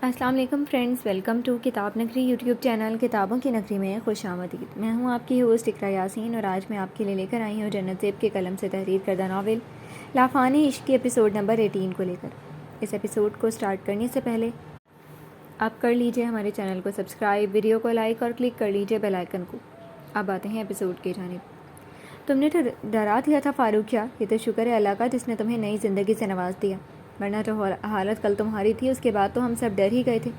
السلام علیکم friends, welcome to کتاب نگری یوٹیوب چینل کتابوں کی نگری میں خوش آمدید۔ میں ہوں آپ کی ہوسٹ اقرا یاسین اور آج میں آپ کے لیے لے کر آئی ہوں جنت زیب کے قلم سے تحریر کردہ ناول لافانی عشق کے ایپیسوڈ نمبر 18 کو لے کر۔ اس ایپیسوڈ کو سٹارٹ کرنے سے پہلے آپ کر لیجئے ہمارے چینل کو سبسکرائب، ویڈیو کو لائک اور کلک کر لیجئے بیل آئیکن کو۔ اب آتے ہیں ایپیسوڈ کی جانب۔ تم نے ڈرا دیا تھا فاروق کیا؟ یہ تو شکر ہے اللہ کا جس نے تمہیں نئی زندگی سے نواز دیا، ورنہ جو حالت کل تمہاری تھی اس کے بعد تو ہم سب ڈر ہی گئے تھے۔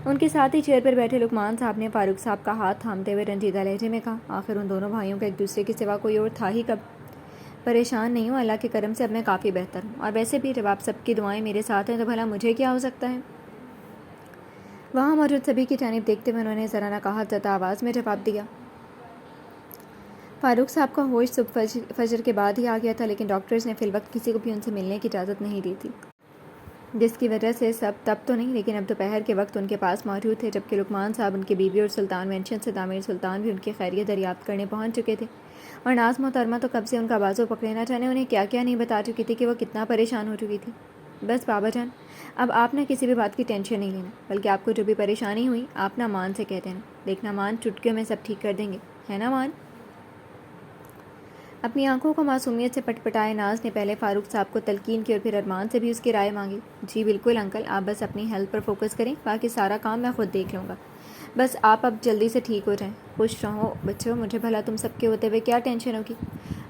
ان کے ساتھ ہی چیئر پر بیٹھے لقمان صاحب نے فاروق صاحب کا ہاتھ تھامتے ہوئے رنجیدہ لہجے میں کہا، آخر ان دونوں بھائیوں کا ایک دوسرے کے سوا کوئی اور تھا ہی کب؟ پریشان نہیں ہوں، اللہ کے کرم سے اب میں کافی بہتر ہوں، اور ویسے بھی جب آپ سب کی دعائیں میرے ساتھ ہیں تو بھلا مجھے کیا ہو سکتا ہے؟ وہاں موجود سبھی کی جانب دیکھتے ہوئے انہوں نے ذرا نقاہت زدہ آواز میں جواب دیا۔ فاروق صاحب کا ہوش صبح فجر کے بعد ہی آ گیا تھا، لیکن ڈاکٹرز نے فی الوقت کسی کو بھی ان سے ملنے کی اجازت نہیں دی تھی، جس کی وجہ سے سب تب تو نہیں لیکن اب دوپہر کے وقت ان کے پاس موجود تھے، جبکہ لقمان صاحب ان کی بیوی اور سلطان مینشن سے تعمیر سلطان بھی ان کی خیریت دریافت کرنے پہنچ چکے تھے، اور ناز محترمہ تو کب سے ان کا بازو پکڑے نہ جانے انہیں کیا کیا نہیں بتا چکی تھی کہ وہ کتنا پریشان ہو چکی تھی۔ بس بابا جان، اب آپ نے کسی بھی بات کی ٹینشن نہیں لینا، بلکہ آپ کو جو بھی پریشانی ہوئی آپ نا مان سے کہہ دینا، دیکھنا مان چٹکیوں میں سب ٹھیک کر دیں گے، ہے نا مان؟ اپنی آنکھوں کو معصومیت سے پٹپٹائے ناز نے پہلے فاروق صاحب کو تلقین کی اور پھر ارمان سے بھی اس کی رائے مانگی۔ جی بالکل انکل، آپ بس اپنی ہیلتھ پر فوکس کریں، باقی سارا کام میں خود دیکھ لوں گا، بس آپ اب جلدی سے ٹھیک ہو جائیں۔ خوش رہو بچوں، مجھے بھلا تم سب کے ہوتے ہوئے کیا ٹینشن ہوگی؟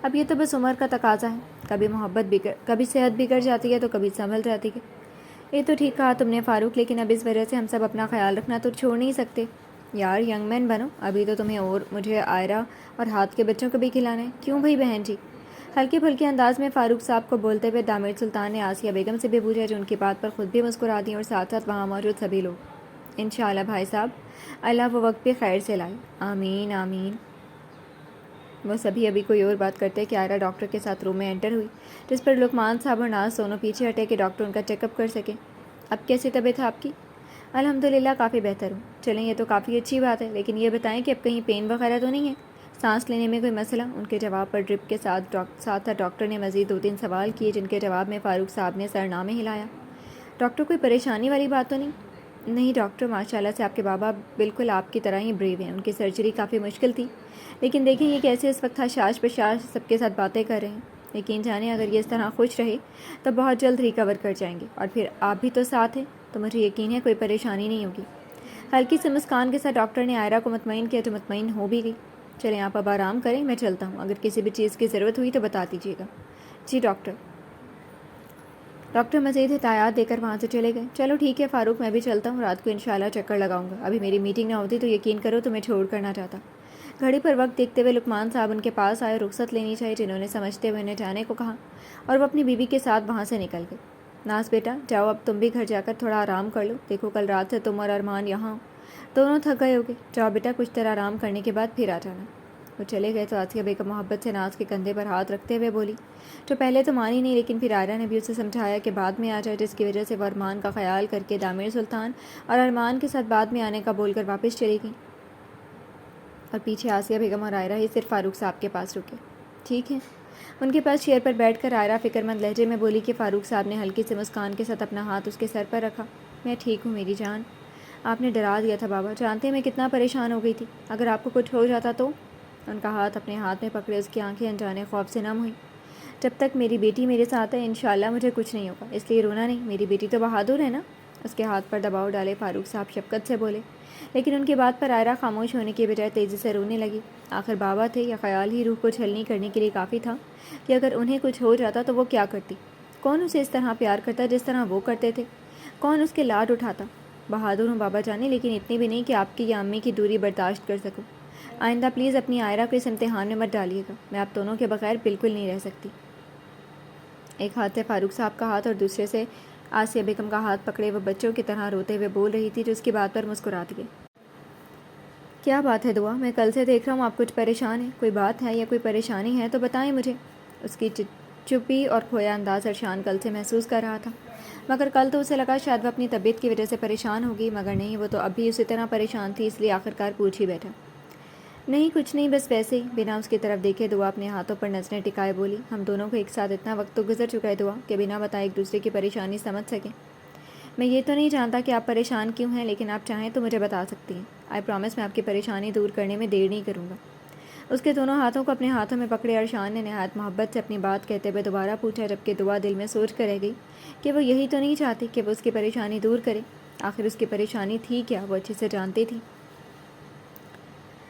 اب یہ تو بس عمر کا تقاضا ہے، کبھی صحت بگڑ جاتی ہے تو کبھی سنبھل جاتی ہے۔ یہ تو ٹھیک کہا تم نے فاروق، لیکن اب اس وجہ سے ہم سب اپنا خیال رکھنا تو چھوڑ نہیں سکتے۔ یار ینگ مین بنو، ابھی تو تمہیں اور مجھے آئرہ اور ہاتھ کے بچوں کو بھی کھلانا ہے، کیوں بھائی بہن جی؟ ہلکے پھلکے انداز میں فاروق صاحب کو بولتے ہوئے دامیر سلطان نے آسیہ بیگم سے بھی پوچھا، جو ان کی بات پر خود بھی مسکرا دیں اور ساتھ ساتھ وہاں موجود سبھی لوگ۔ انشاءاللہ بھائی صاحب، اللہ وہ وقت بھی خیر سے لائے، آمین آمین۔ وہ سبھی ابھی کوئی اور بات کرتے کہ آئرہ ڈاکٹر کے ساتھ روم میں انٹر ہوئی، جس پر لقمان صاحب اور ناز دونوں پیچھے ہٹے کہ ڈاکٹر ان کا چیک اپ کر سکے۔ اب کیسی طبیعت ہے آپ کی؟ الحمدللہ کافی بہتر ہوں۔ چلیں یہ تو کافی اچھی بات ہے، لیکن یہ بتائیں کہ اب کہیں پین وغیرہ تو نہیں ہے؟ سانس لینے میں کوئی مسئلہ؟ ان کے جواب پر ڈرپ کے ساتھ ڈاکٹر نے مزید 2-3 سوال کیے، جن کے جواب میں فاروق صاحب نے سر نہ میں ہلایا۔ ڈاکٹر کوئی پریشانی والی بات تو نہیں؟ نہیں ڈاکٹر، ماشاءاللہ سے آپ کے بابا بالکل آپ کی طرح ہی بریو ہیں، ان کی سرجری کافی مشکل تھی، لیکن دیکھیں یہ کیسے اس وقت حشاش بشاش سب کے ساتھ باتیں کر رہے ہیں۔ یقین جانیں اگر یہ اس طرح خوش رہے تو بہت جلد ریکور کر جائیں گے، اور پھر آپ بھی تو ساتھ ہیں، تو مجھے یقین ہے کوئی پریشانی نہیں ہوگی۔ ہلکی سی مسکان کے ساتھ ڈاکٹر نے آئرہ کو مطمئن کیا، جو مطمئن ہو بھی گئی۔ چلیں آپ اب آرام کریں، میں چلتا ہوں، اگر کسی بھی چیز کی ضرورت ہوئی تو بتا دیجیے گا۔ جی ڈاکٹر۔ ڈاکٹر مزید ہدایات دے کر وہاں سے چلے گئے۔ چلو ٹھیک ہے فاروق، میں بھی چلتا ہوں، رات کو انشاءاللہ چکر لگاؤں گا، ابھی میری میٹنگ نہ ہوتی تو یقین کرو تو میں چھوڑ کر نہ جاتا۔ گھڑی پر وقت دیکھتے ہوئے لقمان صاحب ان کے پاس آئے، رخصت لینی چاہیے جنہوں نے سمجھتے ہوئے انہیں جانے کو کہا، اور وہ اپنی بیوی کے ساتھ وہاں سے نکل گئے۔ ناز بیٹا جاؤ، اب تم بھی گھر جا کر تھوڑا آرام کر لو، دیکھو کل رات سے تم اور ارمان یہاں ہو، دونوں تھک گئے ہوگے، جاؤ بیٹا کچھ دیر آرام کرنے کے بعد پھر آ جانا۔ وہ چلے گئے تو آسیہ بیگم محبت سے ناز کے کندھے پر ہاتھ رکھتے ہوئے بولی، جو پہلے تو مانی نہیں، لیکن پھر آئرہ نے بھی اسے سمجھایا کہ بعد میں آ جائے، جس کی وجہ سے وہ ارمان کا خیال کر کے دامیر سلطان اور ارمان کے ساتھ بعد میں آنے کا بول کر واپس چلی گئی، اور پیچھے آسیہ بیگم اور آئرہ ہی صرف فاروق صاحب کے پاس رکے۔ ٹھیک ہے؟ ان کے پاس چیئر پر بیٹھ کر آئرہ فکر مند لہجے میں بولی کہ فاروق صاحب نے ہلکی سے مسکان کے ساتھ اپنا ہاتھ اس کے سر پر رکھا۔ میں ٹھیک ہوں میری جان، آپ نے ڈرا دیا تھا بابا، جانتے ہیں میں کتنا پریشان ہو گئی تھی، اگر آپ کو کچھ ہو جاتا تو؟ ان کا ہاتھ اپنے ہاتھ میں پکڑے اس کی آنکھیں انجانے خوف سے نم ہوئیں۔ جب تک میری بیٹی میرے ساتھ ہے انشاءاللہ مجھے کچھ نہیں ہوگا، اس لیے رونا نہیں، میری بیٹی تو بہادر ہے نا؟ اس کے ہاتھ پر دباؤ ڈالے فاروق صاحب شفقت سے بولے، لیکن ان کی بات پر آئرہ خاموش ہونے کی بجائے تیزی سے رونے لگی۔ آخر بابا تھے، یا خیال ہی روح کو چھلنی کرنے کے لیے کافی تھا کہ اگر انہیں کچھ ہو جاتا تو وہ کیا کرتی؟ کون اسے اس طرح پیار کرتا جس طرح وہ کرتے تھے؟ کون اس کے لاڈ اٹھاتا؟ بہادر ہوں بابا جانے، لیکن اتنی بھی نہیں کہ آپ کی یا امی کی دوری برداشت کر سکوں۔ آئندہ پلیز اپنی آئرہ کو اس امتحان میں مت ڈالیے گا، میں آپ دونوں کے بغیر بالکل نہیں رہ سکتی۔ ایک ہاتھ سے فاروق صاحب کا ہاتھ اور دوسرے سے آسیہ بیگم کا ہاتھ پکڑے وہ بچوں کی طرح روتے ہوئے بول رہی تھی، جو اس کی بات پر مسکرا دیے۔ کیا بات ہے دعا، میں کل سے دیکھ رہا ہوں آپ کچھ پریشان ہیں، کوئی بات ہے یا کوئی پریشانی ہے تو بتائیں مجھے۔ اس کی چپی اور کھویا انداز ارشان کل سے محسوس کر رہا تھا، مگر کل تو اسے لگا شاید وہ اپنی طبیعت کی وجہ سے پریشان ہوگی، مگر نہیں، وہ تو اب بھی اسی طرح پریشان تھی، اس لیے آخرکار پوچھ ہی بیٹھا۔ نہیں کچھ نہیں، بس ویسے ہی۔ بنا اس کی طرف دیکھے دعا اپنے ہاتھوں پر نظریں ٹکائے بولی، ہم دونوں کو ایک ساتھ اتنا وقت تو گزر چکا ہے دعا کہ بنا بتائے ایک دوسرے کی پریشانی سمجھ سکیں۔ میں یہ تو نہیں جانتا کہ آپ پریشان کیوں ہیں، لیکن آپ چاہیں تو مجھے بتا سکتی ہیں۔ آئی پرومس میں آپ کی پریشانی دور کرنے میں دیر نہیں کروں گا۔ اس کے دونوں ہاتھوں کو اپنے ہاتھوں میں پکڑے ارشان نے نہایت محبت سے اپنی بات کہتے ہوئے دوبارہ پوچھا، جبکہ دعا دل میں سوچ کر رہ گئی کہ وہ یہی تو نہیں چاہتی کہ وہ اس کی پریشانی دور کرے۔ آخر اس کی پریشانی تھی کیا، وہ اچھے سے جانتی تھی۔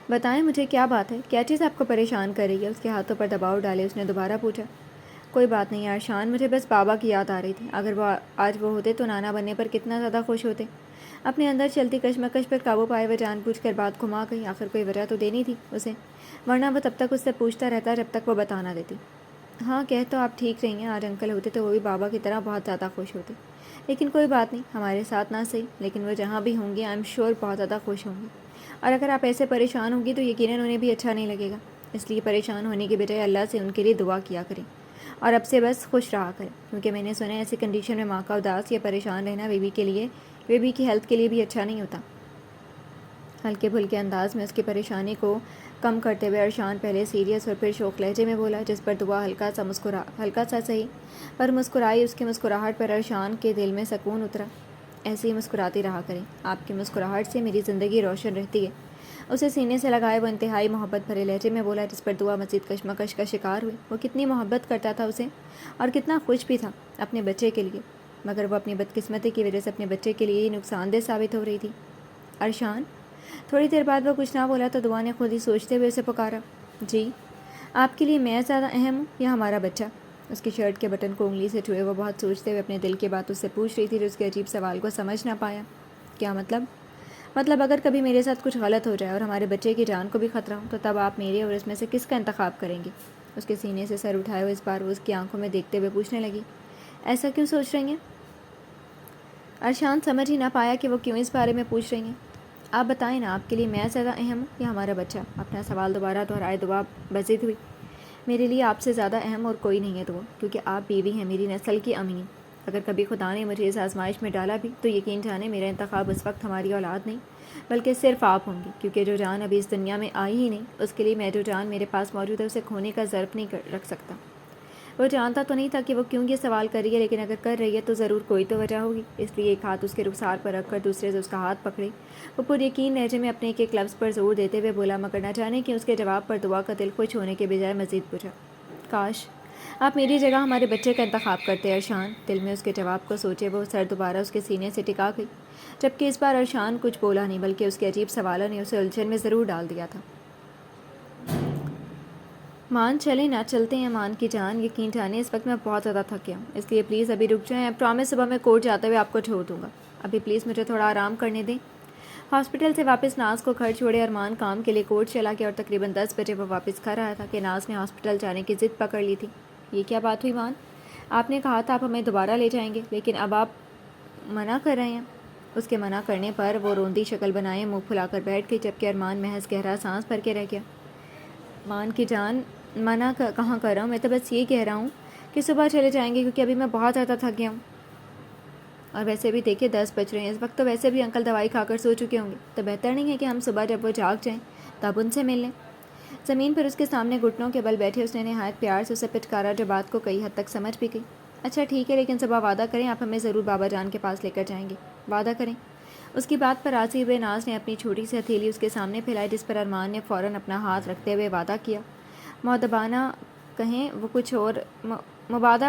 بتائیں مجھے کیا بات ہے، کیا چیز آپ کو پریشان کر رہی ہے؟ اس کے ہاتھوں پر دباؤ ڈالے اس نے دوبارہ پوچھا۔ کوئی بات نہیں ارشان، مجھے بس بابا کی یاد آ رہی تھی۔ اگر وہ آج وہ ہوتے تو نانا بننے پر کتنا زیادہ خوش ہوتے۔ اپنے اندر چلتی کشمکش پر قابو پائے وہ جان بوجھ کر بات گھما گئی۔ آخر کوئی وجہ تو دینی تھی اسے، ورنہ وہ تب تک اس سے پوچھتا رہتا جب تک وہ بتا نہ دیتی۔ ہاں کہہ تو آپ ٹھیک رہی ہیں، آج انکل ہوتے تو وہ بھی بابا کی طرح بہت زیادہ خوش ہوتے، لیکن کوئی بات نہیں، ہمارے ساتھ نہ صحیح لیکن وہ جہاں بھی ہوں گی آئی ایم شیور بہت زیادہ خوش ہوں گی۔ اور اگر آپ ایسے پریشان ہوں گی تو یقیناً انہیں بھی اچھا نہیں لگے گا، اس لیے پریشان ہونے کی بجائے اللہ سے ان کے لیے دعا کیا کریں اور اب سے بس خوش رہا کریں، کیونکہ میں نے سنا ہے ایسی کنڈیشن میں ماں کا اداس یا پریشان رہنا بیبی کی ہیلتھ کے لیے بھی اچھا نہیں ہوتا۔ ہلکے پھلکے انداز میں اس کی پریشانی کو کم کرتے ہوئے ارشان پہلے سیریس اور پھر شوق لہجے میں بولا، جس پر دعا ہلکا سا صحیح پر مسکرائی۔ اس کی مسکراہٹ پر ارشان کے دل میں سکون اترا۔ ایسے ہی مسکراتی رہا کریں، آپ کی مسکراہٹ سے میری زندگی روشن رہتی ہے۔ اسے سینے سے لگائے وہ انتہائی محبت بھرے لہجے میں بولا، جس پر دعا مزید کشمکش کا شکار ہوئی۔ وہ کتنی محبت کرتا تھا اسے اور کتنا خوش بھی تھا اپنے بچے کے لیے، مگر وہ اپنی بدقسمتی کی وجہ سے اپنے بچے کے لیے ہی نقصان دہ ثابت ہو رہی تھی۔ ارشان، تھوڑی دیر بعد وہ کچھ نہ بولا تو دعا نے خود ہی سوچتے ہوئے اسے پکارا، جی آپ کے لیے میں زیادہ اہم ہوں یا ہمارا بچہ؟ اس کی شرٹ کے بٹن کو انگلی سے چھوئے وہ بہت سوچتے ہوئے اپنے دل کی بات اس سے پوچھ رہی تھی، جو اس کے عجیب سوال کو سمجھ نہ پایا۔ کیا مطلب اگر کبھی میرے ساتھ کچھ غلط ہو جائے اور ہمارے بچے کی جان کو بھی خطرہ ہو تو تب آپ میرے اور اس میں سے کس کا انتخاب کریں گے؟ اس کے سینے سے سر اٹھائے ہوئے اس بار وہ اس کی آنکھوں میں دیکھتے ہوئے پوچھنے لگی، ایسا کیوں سوچ رہی ہیں؟ ارشان سمجھ ہی نہ پایا کہ وہ کیوں اس بارے میں پوچھ رہی ہیں۔ آپ بتائیں نا، آپ کے لیے میں زیادہ اہم ہوں یا ہمارا بچہ؟ اپنا سوال دوبارہ دہرائے دعا بزد ہوئی۔ میرے لیے آپ سے زیادہ اہم اور کوئی نہیں ہے دعا، کیونکہ آپ بیوی ہیں، میری نسل کی امین۔ اگر کبھی خدا نے مجھے اس آزمائش میں ڈالا بھی تو یقین جانے میرا انتخاب اس وقت ہماری اولاد نہیں بلکہ صرف آپ ہوں گی، کیونکہ جو جان ابھی اس دنیا میں آئی ہی نہیں، اس کے لیے میں جو جان میرے پاس موجود ہے اسے کھونے کا ضرف نہیں رکھ سکتا۔ وہ جانتا تو نہیں تھا کہ وہ کیوں یہ سوال کر رہی ہے، لیکن اگر کر رہی ہے تو ضرور کوئی تو وجہ ہوگی، اس لیے ایک ہاتھ اس کے رخسار پر رکھ کر دوسرے سے اس کا ہاتھ پکڑے وہ پر یقین لہجے میں اپنے ایک لفظ پر زور دیتے ہوئے بولا، مگر نہ جانے کہ اس کے جواب پر دعا کا دل خوش ہونے کے بجائے مزید پوچھا، کاش آپ میری جگہ ہمارے بچے کا انتخاب کرتے ارشان۔ دل میں اس کے جواب کو سوچے وہ سر دوبارہ اس کے سینے سے ٹکا گئی، جبکہ اس بار ارشان کچھ بولا نہیں، بلکہ اس کے عجیب سوالوں نے اسے الجھن میں ضرور ڈال دیا تھا۔ مان چلیں نہ چلتے ہیں مان کی جان، یقین جانے اس وقت میں بہت زیادہ تھک گیا ہوں، اس لیے پلیز ابھی رک جائیں۔ پرومس صبح میں کورٹ جاتے ہوئے آپ کو چھوڑ دوں گا، ابھی پلیز مجھے تھوڑا آرام کرنے دیں۔ ہاسپٹل سے واپس ناز کو گھر چھوڑے ارمان کام کے لیے کورٹ چلا گیا اور تقریباً 10 بجے وہ واپس گھر آیا تھا کہ ناز نے ہاسپٹل جانے کی ضد پکڑ لی تھی۔ یہ کیا بات ہوئی مان؟ آپ نے کہا تھا آپ ہمیں دوبارہ لے جائیں گے، لیکن اب آپ منع کر رہے ہیں۔ اس کے منع کرنے پر وہ روندی شکل بنائے منہ پھلا کر بیٹھ گئی، جبکہ ارمان محض گہرا سانس بھر کے رہ گیا۔ مان کی جان، منع کہاں کر رہا ہوں، میں تو بس یہ کہہ رہا ہوں کہ صبح چلے جائیں گے، کیونکہ ابھی میں بہت زیادہ تھک گیا ہوں، اور ویسے بھی دیکھیے 10 بج رہے ہیں، اس وقت تو ویسے بھی انکل دوائی کھا کر سو چکے ہوں گے، تو بہتر نہیں ہے کہ ہم صبح جب وہ جاگ جائیں تب ان سے مل لیں؟ زمین پر اس کے سامنے گھٹنوں کے بل بیٹھے اس نے نہایت پیار سے اسے پٹکارا، جو بات کو کئی حد تک سمجھ بھی گئی۔ اچھا ٹھیک ہے، لیکن صبح وعدہ کریں آپ ہمیں ضرور بابا جان کے پاس لے کر جائیں گے، وعدہ کریں۔ اس کی بات پر راضی ہوئے ناز نے اپنی چھوٹی سی ہتھیلی اس کے سامنے پھیلائی، جس پر ارمان نے فوراً اپنا ہاتھ رکھتے ہوئے وعدہ کیا، مبادہ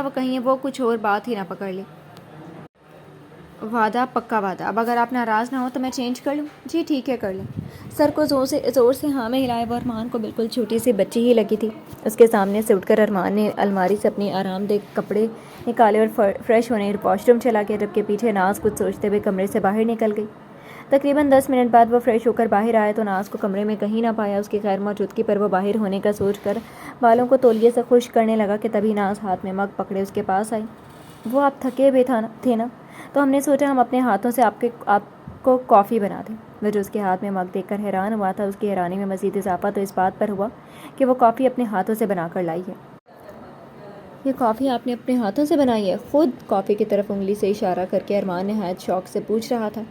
وہ کہیں وہ کچھ اور بات ہی نہ پکڑ لے۔ وعدہ، پکا وعدہ۔ اب اگر آپ ناراض نہ ہو تو میں چینج کر لوں؟ جی ٹھیک ہے، کر لیں۔ سر کو زور سے ہاں میں ہلائے، وہ ارمان کو بالکل چھوٹی سی بچی ہی لگی تھی۔ اس کے سامنے سے اٹھ کر ارمان نے الماری سے اپنی آرام دہ کپڑے نکالے اور فریش ہونے واش روم چلا گیا، جبکہ پیچھے ناز کچھ سوچتے ہوئے کمرے سے باہر نکل گئی۔ تقریباً 10 منٹ بعد وہ فریش ہو کر باہر آیا تو ناز کو کمرے میں کہیں نہ پایا۔ اس کی غیر موجودگی پر وہ باہر ہونے کا سوچ کر بالوں کو تولیے سے خشک کرنے لگا کہ تبھی ناز ہاتھ میں مگ پکڑے اس کے پاس آئی۔ وہ آپ تھکے ہوئے تھے نا، تو ہم نے سوچا ہم اپنے ہاتھوں سے آپ کو کافی بنا دیں۔ وہ جو اس کے ہاتھ میں مگ دیکھ کر حیران ہوا تھا، اس کی حیرانی میں مزید اضافہ تو اس بات پر ہوا کہ وہ کافی اپنے ہاتھوں سے بنا کر لائی ہے۔ یہ کافی آپ نے اپنے ہاتھوں سے بنائی ہے؟ خود؟ کافی کی طرف انگلی سے اشارہ کر کے ارمان نہایت شوق سے پوچھ رہا تھا۔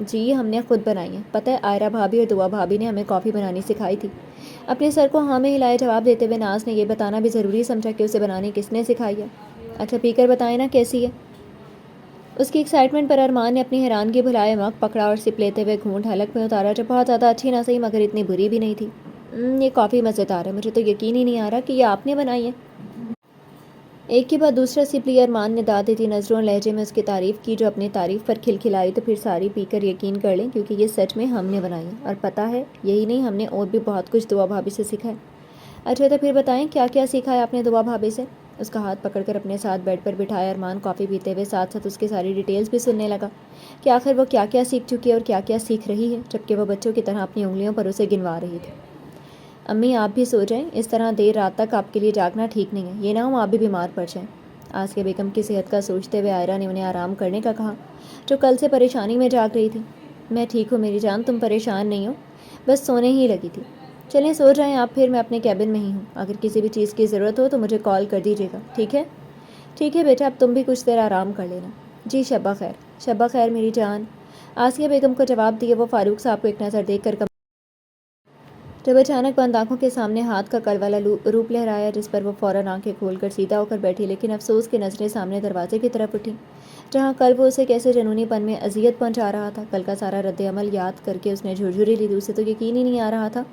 جی ہم نے خود بنائی ہے، پتہ ہے آئرہ بھابھی اور دعا بھابھی نے ہمیں کافی بنانی سکھائی تھی۔ اپنے سر کو ہاں میں ہلائے جواب دیتے ہوئے ناز نے یہ بتانا بھی ضروری سمجھا کہ اسے بنانی کس نے سکھائی ہے۔ اچھا پی کر بتائیں نا کیسی ہے؟ اس کی ایکسائٹمنٹ پر ارمان نے اپنی حیرانگی بھلائے مگ پکڑا اور سپ لیتے ہوئے گھونٹ حلق میں اتارا جو بہت زیادہ اچھی نہ صحیح مگر اتنی بری بھی نہیں تھی۔ یہ کافی مزیدار ہے، مجھے تو یقین ہی نہیں آ رہا کہ یہ آپ نے بنائی ہے۔ ایک کے بعد دوسرا سپ لیا ارمان نے داد دیتی نظروں لہجے میں اس کی تعریف کی جو اپنی تعریف پر کھلکھلائی تو پھر ساری پی کر یقین کر لیں کیونکہ یہ سچ میں ہم نے بنائی ہے، اور پتہ ہے یہی نہیں، ہم نے اور بھی بہت کچھ دعا بھابھی سے سیکھا ہے۔ اچھا تو پھر بتائیں کیا کیا سیکھا ہے آپ نے دعا بھابھی سے؟ اس کا ہاتھ پکڑ کر اپنے ساتھ بیڈ پر بٹھایا ارمان کافی پیتے ہوئے ساتھ ساتھ اس کی ساری ڈیٹیلز بھی سننے لگا کہ آخر وہ کیا کیا سیکھ چکی ہے اور کیا کیا سیکھ رہی ہے، جبکہ وہ بچوں کی طرح اپنی انگلیوں پر اسے گنوا رہی تھی۔ امی آپ بھی سو جائیں، اس طرح دیر رات تک آپ کے لیے جاگنا ٹھیک نہیں ہے، یہ نہ ہو آپ بھی بیمار پڑ جائیں۔ آسیہ بیگم کی صحت کا سوچتے ہوئے آئرہ نے انہیں آرام کرنے کا کہا جو کل سے پریشانی میں جاگ رہی تھی۔ میں ٹھیک ہوں میری جان، تم پریشان نہیں ہو، بس سونے ہی لگی تھی۔ چلیں سو جائیں آپ، پھر میں اپنے کیبن میں ہی ہوں، اگر کسی بھی چیز کی ضرورت ہو تو مجھے کال کر دیجیے گا، ٹھیک ہے؟ ٹھیک ہے بیٹا، اب تم بھی کچھ دیر آرام کر لینا۔ جی شبہ خیر۔ شبہ خیر میری جان۔ آسیہ بیگم کو جواب دیے وہ فاروق صاحب کو ایک نظر دیکھ کر جب اچانک بند آنکھوں کے سامنے ہاتھ کا کل والا روپ لہرایا جس پر وہ فوراً آنکھیں کھول کر سیدھا ہو کر بیٹھی، لیکن افسوس کی نظریں سامنے دروازے کی طرف اٹھیں جہاں کل وہ اسے کیسے جنونی پن میں اذیت پہنچا رہا تھا۔ کل کا سارا رد عمل یاد کر کے اس نے جھرجھری لی، اسے تو یقین ہی نہیں آ رہا تھا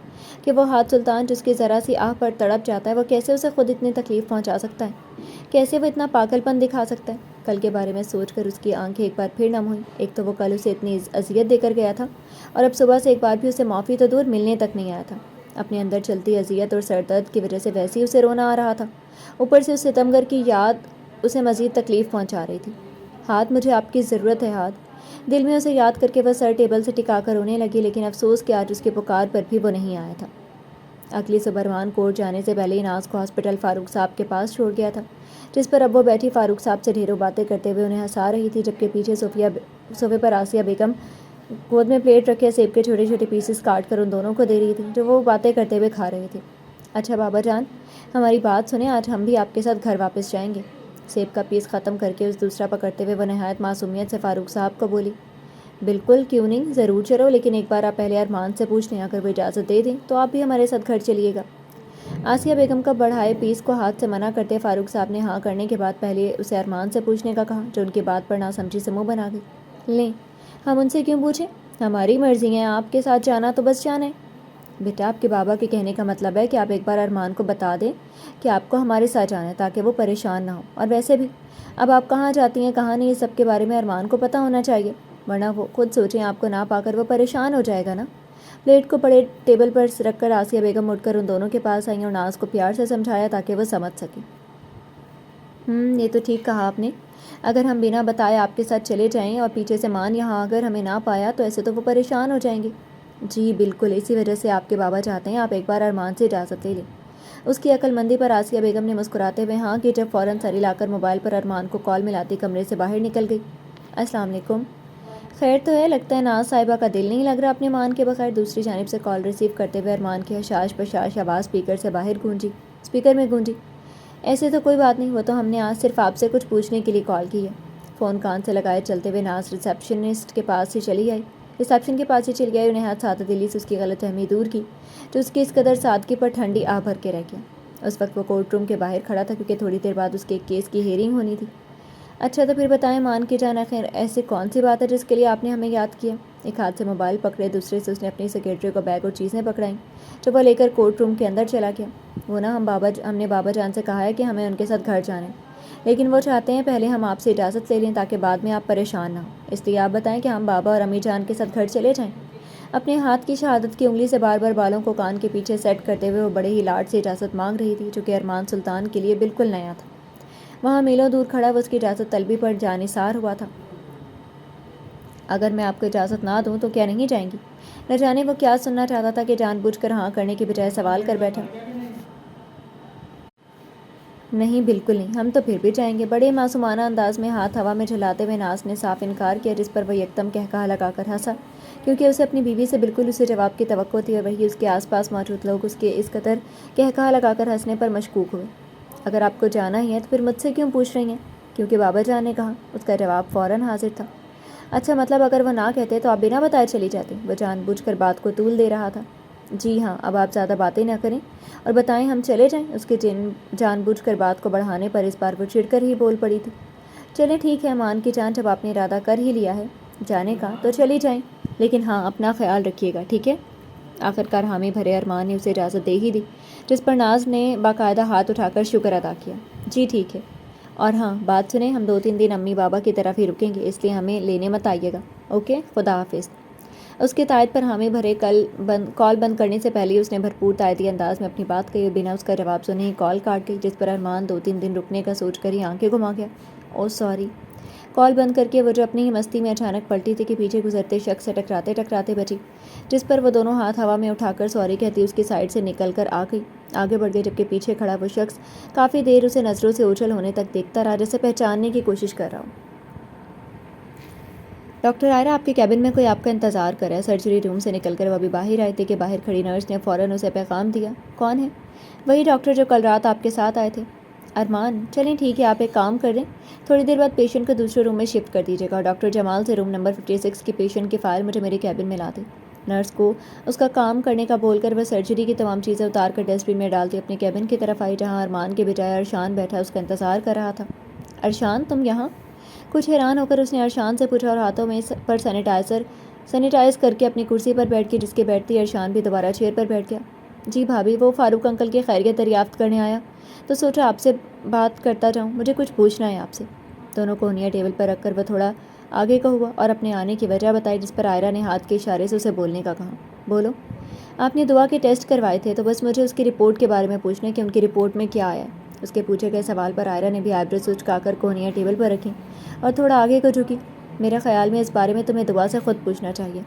کہ وہ ہاتھ سلطان جس کی ذرا سی آہ پر تڑپ جاتا ہے وہ کیسے اسے خود اتنی تکلیف پہنچا سکتا ہے، کیسے وہ اتنا پاگل پن دکھا سکتا ہے۔ کل کے بارے میں سوچ کر اس کی آنکھیں ایک بار پھر نم ہوئیں۔ ایک تو وہ کل اسے اتنی اذیت دے کر گیا تھا اور اب صبح سے ایک بار بھی اسے معافی تو دور ملنے تک نہیں آیا تھا۔ اپنے اندر چلتی اذیت اور سر درد کی وجہ سے ویسے ہی اسے رونا آ رہا تھا، اوپر سے اس ستمگر کی یاد اسے مزید تکلیف پہنچا رہی تھی۔ ہاتھ مجھے آپ کی ضرورت ہے ہاتھ، دل میں اسے یاد کر کے وہ سر ٹیبل سے ٹکا کر رونے لگی، لیکن افسوس کہ آج اس کی پکار پر بھی وہ نہیں آیا تھا۔ اگلی صبح ارمان کورٹ جانے سے پہلے ہی ناز کو ہاسپٹل فاروق صاحب کے پاس چھوڑ گیا تھا جس پر اب وہ بیٹھی فاروق صاحب سے ڈھیروں باتیں کرتے ہوئے انہیں ہنسا رہی تھی، جبکہ پیچھے صوفے پر آسیہ بیگم گود میں پلیٹ رکھے سیب کے چھوٹے چھوٹے پیسز کاٹ کر ان دونوں کو دے رہی تھی جو وہ باتیں کرتے ہوئے کھا رہے تھے۔ اچھا بابا جان ہماری بات سنیں، آج ہم بھی آپ کے ساتھ گھر واپس جائیں گے۔ سیب کا پیس ختم کر کے اس دوسرا پکڑتے ہوئے وہ نہایت معصومیت سے فاروق صاحب کو بولی۔ بالکل، کیوں نہیں، ضرور چلو، لیکن ایک بار آپ پہلے ارمان سے پوچھ لیں، اگر وہ اجازت دے دیں تو آپ بھی ہمارے ساتھ گھر چلیے گا۔ آسیہ بیگم کا بڑھائے پیس کو ہاتھ سے منع کرتے فاروق صاحب نے ہاں کرنے کے بعد پہلے اسے ارمان سے پوچھنے کا کہا جو ان کی بات پر ناسمجھی سے منہ بنا گئی۔ لیں، ہم ان سے کیوں پوچھیں، ہماری مرضی ہے، آپ کے ساتھ جانا تو بس جانا ہے۔ بیٹا آپ کے بابا کے کہنے کا مطلب ہے کہ آپ ایک بار ارمان کو بتا دیں کہ آپ کو ہمارے ساتھ جانا ہے تاکہ وہ پریشان نہ ہو، اور ویسے بھی اب آپ کہاں جاتی ہیں کہاں نہیں، اس سب کے بارے میں ارمان کو پتہ ہونا چاہیے، ورنہ وہ خود سوچیں آپ کو نہ پا کر وہ پریشان ہو جائے گا نا۔ پلیٹ کو بڑے ٹیبل پر رکھ کر آسیہ بیگم اٹھ کر ان دونوں کے پاس آئیں اور ناز کو پیار سے سمجھایا تاکہ وہ سمجھ سکیں۔ یہ تو ٹھیک کہا آپ نے، اگر ہم بنا بتائے آپ کے ساتھ چلے جائیں اور پیچھے سے مان یہاں اگر ہمیں نہ پایا تو ایسے تو وہ پریشان ہو جائیں گے۔ جی بالکل، اسی وجہ سے آپ کے بابا چاہتے ہیں آپ ایک بار ارمان سے اجازت لے لیں۔ اس کی عقل مندی پر آسیہ بیگم نے مسکراتے ہوئے ہاں کہ جب فوراً سر ہلا کر موبائل پر ارمان کو کال ملاتی کمرے سے باہر نکل گئی۔ السلام علیکم۔ خیر تو ہے، لگتا ہے ناز صاحبہ کا دل نہیں لگ رہا اپنے مان کے بغیر۔ دوسری جانب سے کال ریسیو کرتے ہوئے ارمان کی حشاش بشاش آواز اسپیکر میں گونجی۔ ایسے تو کوئی بات نہیں، وہ تو ہم نے آج صرف آپ سے کچھ پوچھنے کے لیے کال کی ہے۔ فون کان سے لگائے چلتے ہوئے ناز ریسیپشن کے پاس ہی چلی آئی، انہیں ہاتھ سادہ دلی سے اس کی غلط فہمی دور کی جو اس کی اس قدر سادگی پر ٹھنڈی آہ بھر کے رہ گیا۔ اس وقت وہ کورٹ روم کے باہر کھڑا تھا کیونکہ تھوڑی دیر بعد اس کے ایک کیس کی ہیئرنگ ہونی تھی۔ اچھا تو پھر بتائیں مان کی جان، خیر ایسی کون سی بات ہے جس کے لیے آپ نے ہمیں یاد کیا؟ ایک ہاتھ سے موبائل پکڑے دوسرے سے اس نے اپنی سیکرٹری کو بیگ اور چیزیں پکڑائیں جو وہ لے کر کورٹ روم کے اندر چلا گیا۔ وہ نا ہم نے بابا جان سے کہا ہے کہ ہمیں ان کے ساتھ گھر جانا ہے، لیکن وہ چاہتے ہیں پہلے ہم آپ سے اجازت لے لیں تاکہ بعد میں آپ پریشان نہ ہوں، اس لیے آپ بتائیں کہ ہم بابا اور امی جان کے ساتھ گھر چلے جائیں۔ اپنے ہاتھ کی شہادت کی انگلی سے بار بار بالوں کو کان کے پیچھے سیٹ کرتے ہوئے وہ بڑے ہی لاڈ سے اجازت مانگ رہی تھی جو کہ ارمان سلطان کے لیے بالکل نیا تھا۔ وہاں میلوں دور کھڑا وہ اس کی اجازت طلبی پر جانثار ہوا تھا۔ اگر میں آپ کو اجازت نہ دوں تو کیا نہیں جائیں گی؟ نہ جانے وہ کیا سننا چاہتا تھا کہ جان بوجھ کر ہاں کرنے کی بجائے سوال کر بیٹھا۔ نہیں بالکل نہیں، ہم تو پھر بھی جائیں گے، بڑے معصومانہ انداز میں ہاتھ ہوا میں جھلاتے ہوئے ناز نے صاف انکار کیا جس پر وہ یکدم قہقہہ لگا کر ہنسا کیونکہ اسے اپنی بیوی سے بالکل اسی جواب کی توقع تھی اور وہی اس کے آس پاس موجود لوگ اس کے اس قدر قہقہہ لگا کر ہنسنے پر مشکوک ہوئے۔ اگر آپ کو جانا ہی ہے تو پھر مجھ سے کیوں پوچھ رہی ہیں؟ کیونکہ بابا جان نے کہا، اس کا جواب فوراً حاضر تھا۔ اچھا مطلب اگر وہ نہ کہتے تو آپ بنا بتائے چلی جاتی؟ وہ جان بوجھ کر بات کو طول دے رہا تھا۔ جی ہاں، اب آپ زیادہ باتیں نہ کریں اور بتائیں ہم چلے جائیں۔ اس کے جان بوجھ کر بات کو بڑھانے پر اس بار وہ چڑھ کر ہی بول پڑی تھی چلیں ٹھیک ہے مان کی جان، جب آپ نے ارادہ کر ہی لیا ہے جانے کا تو چلی جائیں، لیکن ہاں اپنا خیال رکھیے گا، ٹھیک ہے؟ آخرکار حامی بھرے ارمان نے اسے اجازت دے ہی دی، جس پر ناز نے باقاعدہ ہاتھ اٹھا کر شکر ادا کیا۔ جی ٹھیک ہے، اور ہاں بات سنیں، ہم 2-3 دن امی بابا کی طرف ہی رکیں گے، اس لیے ہمیں لینے مت آئیے گا، اوکے؟ خدا حافظ۔ اس کے تائید پر حامی بھرے کال بند کرنے سے پہلے اس نے بھرپور تائیدی انداز میں اپنی بات کہی اور بنا اس کا جواب سنے ہی کال کاٹ گئی، جس پر ارمان 2-3 دن رکنے کا سوچ کر ہی آنکھیں گھما گیا۔ او سوری۔ کال بند کر کے وہ جو اپنی ہی مستی میں اچانک پلٹی تھی کہ پیچھے گزرتے شخص سے ٹکراتے بچی، جس پر وہ دونوں ہاتھ ہوا میں اٹھا کر سوری کہتی اس کی سائڈ سے نکل کر آگے بڑھ گئی، جبکہ پیچھے کھڑا وہ شخص کافی دیر اسے نظروں سے اوجھل ہونے تک دیکھتا رہا، جسے پہچاننے کی کوشش کر رہا ہو۔ ڈاکٹر عائرہ، آپ کے کیبن میں کوئی آپ کا انتظار کر رہا ہے۔ سرجری روم سے نکل کر وہ ابھی باہر آئے تھے کہ باہر کھڑی نرس نے فوراً اسے پیغام دیا۔ کون ہے؟ وہی ڈاکٹر جو کل رات آپ کے ساتھ آئے تھے۔ ارمان، چلیں ٹھیک ہے، آپ ایک کام کر دیں، تھوڑی دیر بعد پیشنٹ کو دوسرے روم میں شفٹ کر دیجیے گا اور ڈاکٹر جمال سے روم نمبر 56 کی پیشنٹ کی فائل مجھے میرے کیبن میں لا دیں۔ نرس کو اس کا کام کرنے کا بول کر وہ سرجری کی تمام چیزیں اتار کر ڈسٹ بن میں ڈالتی اپنے کیبن کی طرف آئی، جہاں ارمان کے بجائے ارشان بیٹھا اس کا انتظار کر رہا تھا۔ ارشان، تم یہاں؟ کچھ حیران ہو کر اس نے ارشان سے پوچھا اور ہاتھوں میں پر سینیٹائز کر کے اپنی کرسی پر بیٹھ کے جس کے بیٹھتی ارشان بھی دوبارہ چیئر پر بیٹھ گیا۔ جی بھابھی، وہ فاروق انکل کی خیریت دریافت کرنے آیا تو سوچا آپ سے بات کرتا جاؤں، مجھے کچھ پوچھنا ہے آپ سے۔ دونوں کونیاں ٹیبل پر رکھ کر وہ تھوڑا آگے کا ہوا اور اپنے آنے کی وجہ بتائی، جس پر عائرہ نے ہاتھ کے اشارے سے اسے بولنے کا کہا۔ بولو۔ آپ نے دعا کے ٹیسٹ کروائے تھے تو بس مجھے اس کی رپورٹ کے بارے میں پوچھنا ہے کہ ان کی رپورٹ میں کیا آیا ہے۔ اس کے پوچھے گئے سوال پر عائرہ نے بھی آئیبروز اچکا کر کونیاں ٹیبل پر رکھیں اور تھوڑا آگے کو جھکی۔ میرا خیال میں اس بارے میں تمہیں دعا سے خود پوچھنا چاہیے۔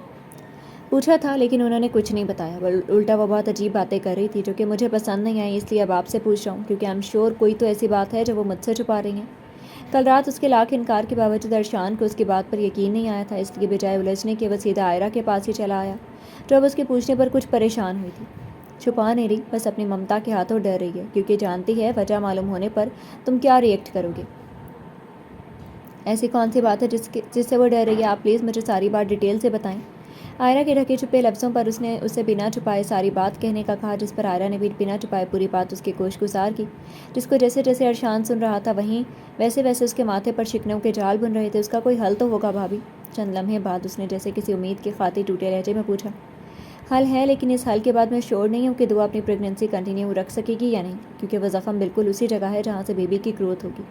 پوچھا تھا لیکن انہوں نے کچھ نہیں بتایا، الٹا وہ بہت عجیب باتیں کر رہی تھی جو کہ مجھے پسند نہیں آئی، اس لیے اب آپ سے پوچھ رہا ہوں کیونکہ I'm sure کوئی تو ایسی بات ہے جو وہ مجھ سے چھپا رہی ہیں۔ کل رات اس کے لاکھ انکار کے باوجود ارشان کو اس کی بات پر یقین نہیں آیا تھا، اس لیے بجائے الجھنے کے وہ سیدھا عائرہ کے پاس ہی چلا آیا، جو اب اس کے پوچھنے پر کچھ پریشان ہوئی تھی۔ چھپا نہیں رہی، بس اپنی ممتا کے ہاتھوں ڈر رہی ہے، کیونکہ جانتی ہے وجہ معلوم ہونے پر تم کیا ریئیکٹ کرو گے۔ ایسی کون سی بات ہے جس سے وہ ڈر رہی ہے؟ آپ پلیز مجھے ساری بات ڈیٹیل سے بتائیں۔ عائرہ کے ڈھکے چھپے لفظوں پر اس نے اسے بنا چھپائے ساری بات کہنے کا کہا، جس پر عائرہ نے بھی بنا چھپائے پوری بات اس کی گوش گزار کی، جس کو جیسے جیسے ارشان سن رہا تھا ویسے ویسے اس کے ماتھے پر شکنوں کے جال بن رہے تھے۔ اس کا کوئی حل تو ہوگا بھابھی؟ چند لمحے بعد اس نے جیسے کسی امید کی خاطر ٹوٹے لہجے میں پوچھا۔ حل ہے، لیکن اس حل کے بعد میں شور نہیں ہوں کہ دعا اپنی پریگنینسی کنٹینیو رکھ سکے گی یا نہیں، کیونکہ وہ زخم بالکل اسی جگہ ہے جہاں سے بیبی کی گروتھ ہوگی،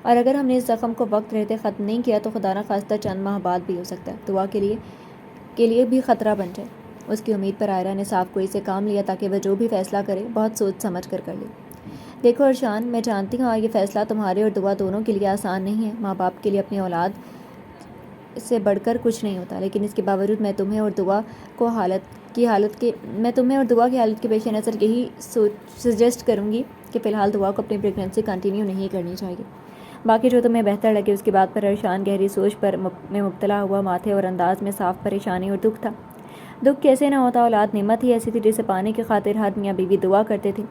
اور اگر ہم نے اس زخم کو وقت رہتے ختم نہیں کیا تو خدا نخواستہ چند ماہ بعد بھی ہو سکتا ہے، دعا کے لیے بھی خطرہ بن جائے۔ اس کی امید پر عائرہ نے صاف کوئی سے کام لیا تاکہ وہ جو بھی فیصلہ کرے بہت سوچ سمجھ کر لے۔ دیکھو ارشان، میں جانتی ہوں یہ فیصلہ تمہارے اور دعا دونوں کے لیے آسان نہیں ہے، ماں باپ کے لیے اپنی اولاد سے بڑھ کر کچھ نہیں ہوتا، لیکن اس کے باوجود میں تمہیں اور دعا کی حالت کے پیش نظر یہی سجیسٹ کروں گی کہ فی الحال دعا کو اپنی پریگنینسی کنٹینیو نہیں کرنی چاہیے۔ باقی جو تمہیں بہتر لگے۔ اس کی بات پر ارشان گہری سوچ میں مبتلا ہوا، ماتھے اور انداز میں صاف پریشانی اور دکھ تھا۔ دکھ کیسے نہ ہوتا، اولاد نعمت ہی ایسی تھی جسے پانے کی خاطر ہر میاں بیوی دعا کرتے تھے،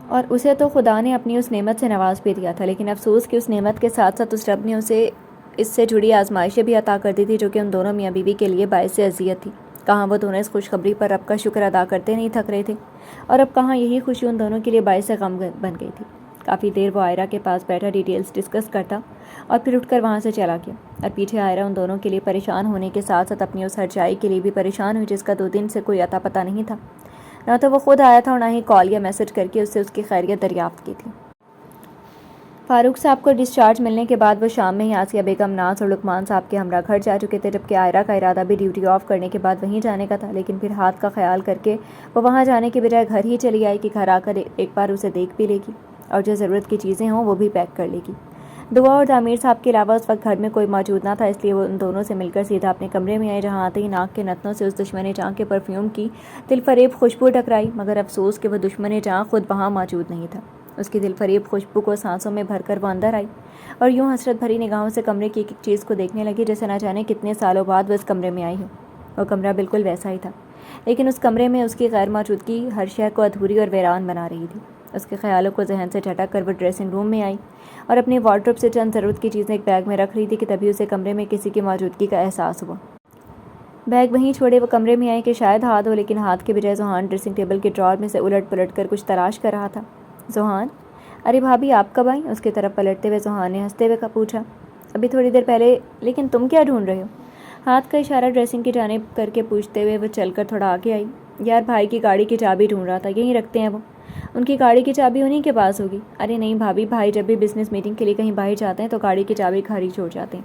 اور اسے تو خدا نے اپنی اس نعمت سے نواز بھی دیا تھا، لیکن افسوس کہ اس نعمت کے ساتھ ساتھ اس رب نے اسے اس سے جڑی آزمائشیں بھی عطا کر دی تھی جو کہ ان دونوں میاں بیوی کے لیے باعث اذیت تھی۔ کہاں وہ دونوں اس خوشخبری پر رب کا شکر ادا کرتے نہیں تھک رہے تھے، اور اب کہاں یہی خوشی ان دونوں کے لیے باعث غم بن گئی تھی۔ کافی دیر وہ عائرہ کے پاس بیٹھا ڈیٹیلز ڈسکس کرتا اور پھر اٹھ کر وہاں سے چلا گیا، اور پیچھے عائرہ ان دونوں کے لیے پریشان ہونے کے ساتھ ساتھ اپنی اس ہرجائی کے لیے بھی پریشان ہوئی جس کا 2 دن سے کوئی اتا پتہ نہیں تھا، نہ تو وہ خود آیا تھا اور نہ ہی کال یا میسج کر کے اس سے اس کی خیریت دریافت کی تھی۔ فاروق صاحب کو ڈسچارج ملنے کے بعد وہ شام میں ہی آسیہ بیگم، ناز اور لقمان صاحب کے ہمراہ گھر جا چکے تھے، جبکہ عائرہ کا ارادہ بھی ڈیوٹی آف کرنے کے بعد وہیں جانے کا تھا، لیکن پھر ہاتھ کا خیال کر کے وہ وہاں جانے کے بجائے گھر ہی چلی آئی کہ گھر آ کر ایک بار اسے دیکھ بھی لے گی اور جو ضرورت کی چیزیں ہوں وہ بھی پیک کر لے گی۔ دعا اور تعمیر صاحب کے علاوہ اس وقت گھر میں کوئی موجود نہ تھا، اس لیے وہ ان دونوں سے مل کر سیدھا اپنے کمرے میں آئی، جہاں آتے ہی ناک کے نتنوں سے اس دشمن جاں کے پرفیوم کی دل فریب خوشبو ٹکرائی، مگر افسوس کہ وہ دشمن جاں خود وہاں موجود نہیں تھا۔ اس کی دل فریب خوشبو کو سانسوں میں بھر کر وہ اندر آئی اور یوں حسرت بھری نگاہوں سے کمرے کی ایک ایک چیز کو دیکھنے لگی جیسے نہ جانے کتنے سالوں بعد وہ اس کمرے میں آئی ہو۔ وہ کمرہ بالکل ویسا ہی تھا، لیکن اس کمرے میں اس کی غیر موجودگی ہر شے کو ادھوری اور ویران بنا رہی تھی۔ اس کے خیالوں کو ذہن سے جھٹک کر وہ ڈریسنگ روم میں آئی اور اپنی وارڈروب سے چند ضرورت کی چیزیں ایک بیگ میں رکھ رہی تھی کہ تبھی اسے کمرے میں کسی کی موجودگی کا احساس ہوا۔ بیگ وہیں چھوڑے وہ کمرے میں آئی کہ شاید ہاتھ ہو، لیکن ہاتھ کے بجائے ذوحان ڈریسنگ ٹیبل کے ڈرار میں سے الٹ پلٹ کر کچھ تلاش کر رہا تھا۔ ذوحان، ارے بھابھی آپ کب آئیں؟ اس کی طرف پلٹتے ہوئے سہان نے ہنستے ہوئے پوچھا۔ ابھی تھوڑی دیر پہلے۔ لیکن تم کیا ڈھونڈ رہے ہو؟ ہاتھ کا اشارہ ڈریسنگ کی جانب کر کے پوچھتے ہوئے وہ چل کر تھوڑا آگے آئی۔ یار بھائی کی گاڑی کی چابی ڈھونڈ رہا تھا، یہیں رکھتے ہیں وہ۔ ان کی گاڑی کی چابی انہیں کے پاس ہوگی۔ ارے نہیں بھابھی، بھائی جب بھی بزنس میٹنگ کے لیے کہیں باہر جاتے ہیں تو گاڑی کی چابی گھر ہی چھوڑ جاتے ہیں،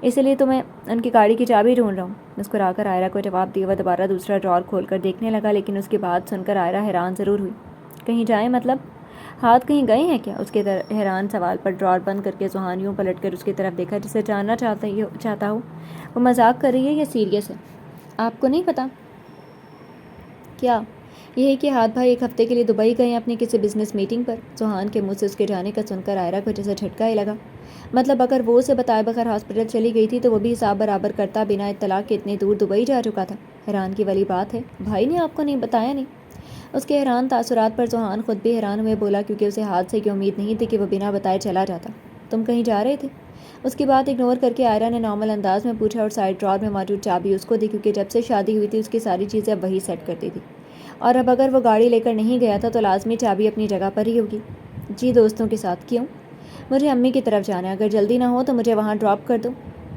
اسی لیے تو میں ان کی گاڑی کی چابی ڈھونڈ رہا ہوں۔ مسکرا کر عائرہ کو جواب دیا وہ دوبارہ دوسرا ڈرار کھول کر دیکھنے لگا، لیکن اس کی بات سن کر عائرہ حیران ضرور ہوئی۔ کہیں جائیں مطلب؟ ہاتھ کہیں گئے ہیں کیا؟ اس کے حیران سوال پر ڈرار بند کر کے سہان یوں پلٹ کر اس کی طرف دیکھا جسے جاننا چاہتا ہو وہ مذاق کر رہی ہے یا سیریس ہے۔ آپ کو نہیں پتا کیا؟ یہ ہے کہ ہاتھ بھائی ایک ہفتے کے لیے دبئی گئے ہیں اپنی کسی بزنس میٹنگ پر۔ سہان کے منہ سے اس کے جانے کا سن کر عائرہ کو جیسے جھٹکا ہی لگا۔ مطلب اگر وہ اسے بتائے بغیر ہاسپٹل چلی گئی تھی تو وہ بھی حساب برابر کرتا بنا اطلاع کے اتنی دور دبئی جا چکا تھا۔ حیران کی والی بات ہے، بھائی نے آپ کو نہیں بتایا؟ نہیں۔ اس کے حیران تاثرات پر سہان خود بھی حیران ہوئے بولا، کیونکہ اسے ہاتھ سے کی امید نہیں تھی کہ وہ بنا بتائے چلا جاتا۔ تم کہیں جا رہے تھے؟ اس کی بات اگنور کر کے عائرہ نے نارمل انداز میں پوچھا اور سائڈ ڈرار میں موجود چابی اس کو دی، کیونکہ جب سے شادی ہوئی تھی اس کی ساری چیزیں اب وہی سیٹ کرتی تھی، اور اب اگر وہ گاڑی لے کر نہیں گیا تھا تو لازمی چابی اپنی جگہ پر ہی ہوگی۔ جی دوستوں کے ساتھ۔ کیوں؟ مجھے امی کی طرف جانا ہے، اگر جلدی نہ ہو تو مجھے وہاں ڈراپ کر دو۔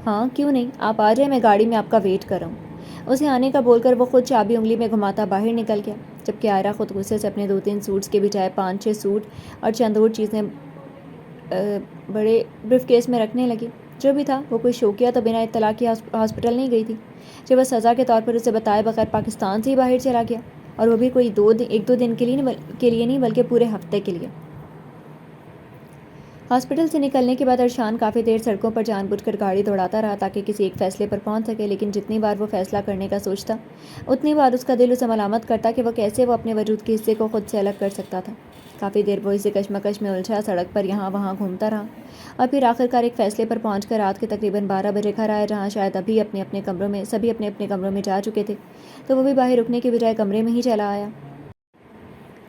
ہاں کیوں نہیں، آپ آ جائیں، میں گاڑی میں آپ کا ویٹ کر رہا ہوں۔ اسے آنے کا بول کر وہ خود چابی انگلی میں گھماتا باہر نکل گیا، جبکہ عائرہ خود غصے سے اپنے 2-3 سوٹس کے بجائے 5-6 سوٹ اور چند اور چیزیں بڑے بریف کیس میں رکھنے لگی۔ جو بھی تھا وہ کوئی شوقیہ تو بنا اطلاع کے ہاسپٹل نہیں گئی تھی، جو وہ سزا کے طور پر اسے بتائے بغیر پاکستان سے ہی باہر چلا گیا، اور وہ بھی کوئی 1-2 دن کے لیے نہیں بلکہ پورے ہفتے کے لیے۔ ہاسپٹل سے نکلنے کے بعد ارشان کافی دیر سڑکوں پر جان بوجھ کر گاڑی دوڑاتا رہا تاکہ کسی ایک فیصلے پر پہنچ سکے، لیکن جتنی بار وہ فیصلہ کرنے کا سوچتا اتنی بار اس کا دل اسے ملامت کرتا کہ وہ کیسے اپنے وجود کے حصے کو خود سے الگ کر سکتا تھا۔ کافی دیر وہ اسی کشمکش میں الجھا سڑک پر یہاں وہاں گھومتا رہا، اور پھر آخرکار ایک فیصلے پر پہنچ کر رات کے تقریباً 12 بجے گھر آیا، جہاں شاید ابھی سبھی اپنے اپنے کمروں میں جا چکے تھے، تو وہ بھی باہر رکنے کے بجائے کمرے میں ہی چلا آیا،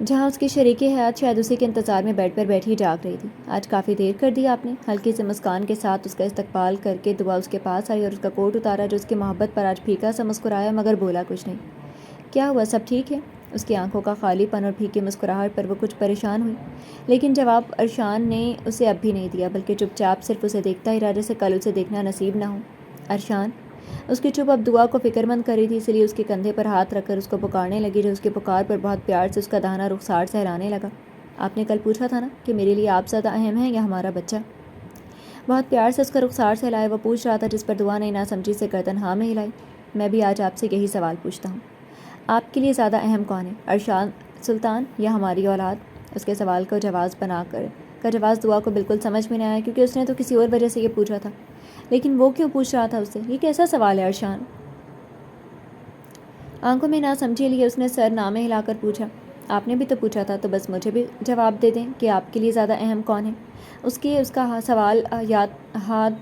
جہاں اس کی شریک حیات شاید اسی کے انتظار میں بیڈ پر بیٹھی جاگ رہی تھی۔ آج کافی دیر کر دی آپ نے؟ ہلکی سے مسکان کے ساتھ اس کا استقبال کر کے دعا اس کے پاس آئی اور اس کا کوٹ اتارا، جو اس کی محبت پر آج پھیکا سا مسکرایا مگر بولا کچھ نہیں۔ کیا ہوا، سب ٹھیک ہے؟ اس کی آنکھوں کا خالی پن اور پھیکی مسکراہٹ پر وہ کچھ پریشان ہوئی، لیکن جواب ارشان نے اسے اب بھی نہیں دیا، بلکہ چپ چاپ صرف اسے دیکھتا ہی رہا جیسے کل اسے دیکھنا نصیب نہ ہو۔ ارشان؟ اس کی چپ اب دعا کو فکر مند کر رہی تھی، اس لیے اس کے کندھے پر ہاتھ رکھ کر اس کو پکارنے لگی، جو اس کے پکار پر بہت پیار سے اس کا دہنا رخسار سہلانے لگا۔ آپ نے کل پوچھا تھا نا کہ میرے لیے آپ زیادہ اہم ہیں یا ہمارا بچہ؟ بہت پیار سے اس کا رخسار سہلایا وہ پوچھ رہا تھا، جس پر دعا نے ناسمجھی سے گردن ہاں میں ہلائی۔ میں بھی آج آپ سے یہی سوال پوچھتا ہوں، آپ کے لیے زیادہ اہم کون ہے، ارشان سلطان یا ہماری اولاد؟ اس کے سوال کو جواز دعا کو بالکل سمجھ میں نہ آیا، کیونکہ اس نے تو کسی اور وجہ سے یہ پوچھا تھا، لیکن وہ کیوں پوچھ رہا تھا اس سے؟ یہ کیسا سوال ہے ارشان؟ آنکھوں میں نہ سمجھے لیے اس نے سر نامے ہلا کر پوچھا۔ آپ نے بھی تو پوچھا تھا، تو بس مجھے بھی جواب دے دیں کہ آپ کے لیے زیادہ اہم کون ہے۔ اس کا سوال یاد